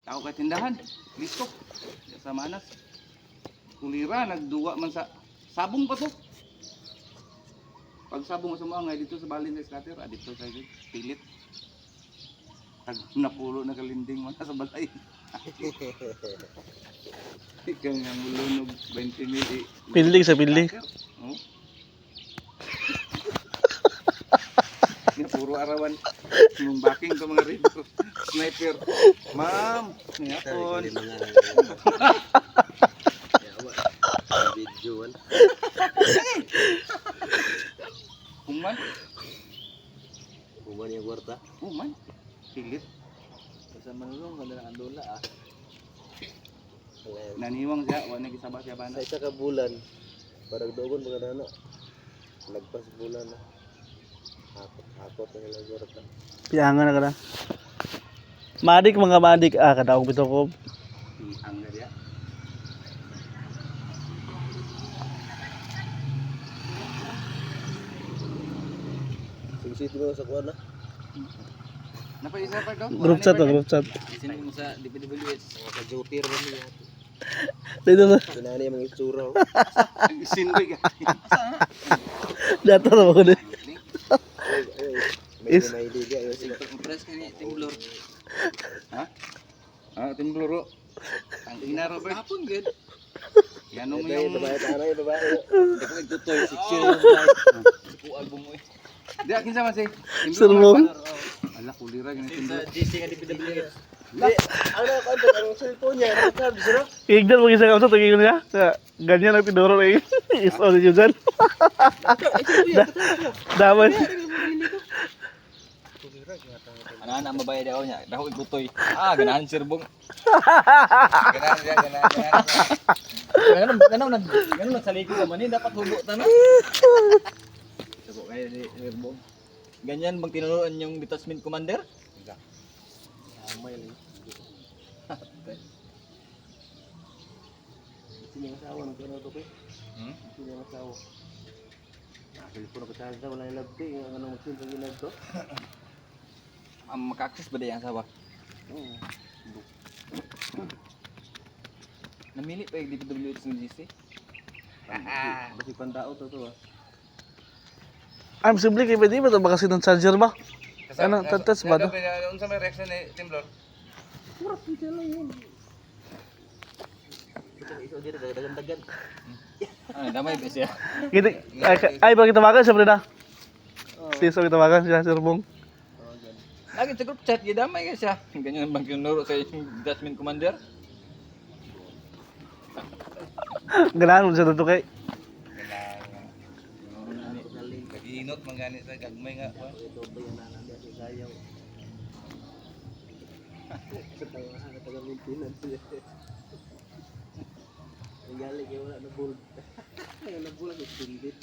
Tao kay tindahan. Listo. Sa manas. Kulira, nagduwa man sa sabong pa to. Pag sabong sa mga ngay dito sa balin sa scatter, dito sa pilit. Tag napulo na kalinding man sa balay. Ikaw nga mulunod 20 mil. Piling sa piling. Oh. Nga puro arawan. Yung backing ko mga rider. Sniper. Ma'am, ngapon. Videoan. Kuman. Kuman yung kwarta. Kuman. Pilit. Sa manulong kada ang dola ah. Naniwang siya, wala gisaba siya bana. Sa isa ka bulan, parang dogon mga nana. Lagpas bulan na. Hakot na nila kwarta. Piangan na ka na. Madik mga madik. Kadaong pito ko. Ang gaya. Singsit mo sa kuwan na. Napaisa pa daw. Group chat. Isinin mo sa DPWH. Sa Jotir ba niya? Dito sa. Sinani yung mga itsura. Ang isindoy ka. Data na ako din. May idea. Press ka ni Timblor. Ha? Timbloro. Ang ina Robert. Hapon good. Yan mo yung babae. Hindi ko nagtutoy. 6 years. Ku album mo eh. Di akin sama si Sermong. Ala kulira gani Timblor. GC nga DPWH. Ano ang cellphone niya? Nakasabi sila? Igdan mo isang kausap. Tingin niya. Ganyan ang tinuro na yun. Is all yun dyan. Daman. Anak-anak mabaya daw niya. Daw igutoy. Ganahan sirbong. Ganahan siya, ganahan. Ganun nagsaliko naman eh. Dapat hubo na. Sabo kaya si sirbong. Ganyan bang tinuruan yung detachment commander? Amay lang. Sino yung asawa ng pinuto ko eh? Sino yung asawa? Telepon ako sa wala yung labdi. Yung anong magsin pag ginagto? Maka-access ba din ang asawa? Oo. Namili pa yung DPWH ng GC? Basi pandao to to ah. I'm simple kaya pwede ba ito baka sinong charger ba? Ano, touch ba ito? Unsa may reaction ni Timblor? Kurap dito lang yun. Iso dito dagan-dagan. Damay ba siya? Ay, bakit tawagan siya, Freda? Siso kita tawagan siya, Sir Bong. Lagi sa group chat, damay ka siya. Ganyan bang kinuro sa yung detachment commander? Ganahan mo siya dito kay. Nag-iinot man gani sa gagmay nga. Ito ba yung nananda sa sayaw? Sa taga-maintenance siya. Ang galing yung wala na bold. Ang na bold, nag-tindit.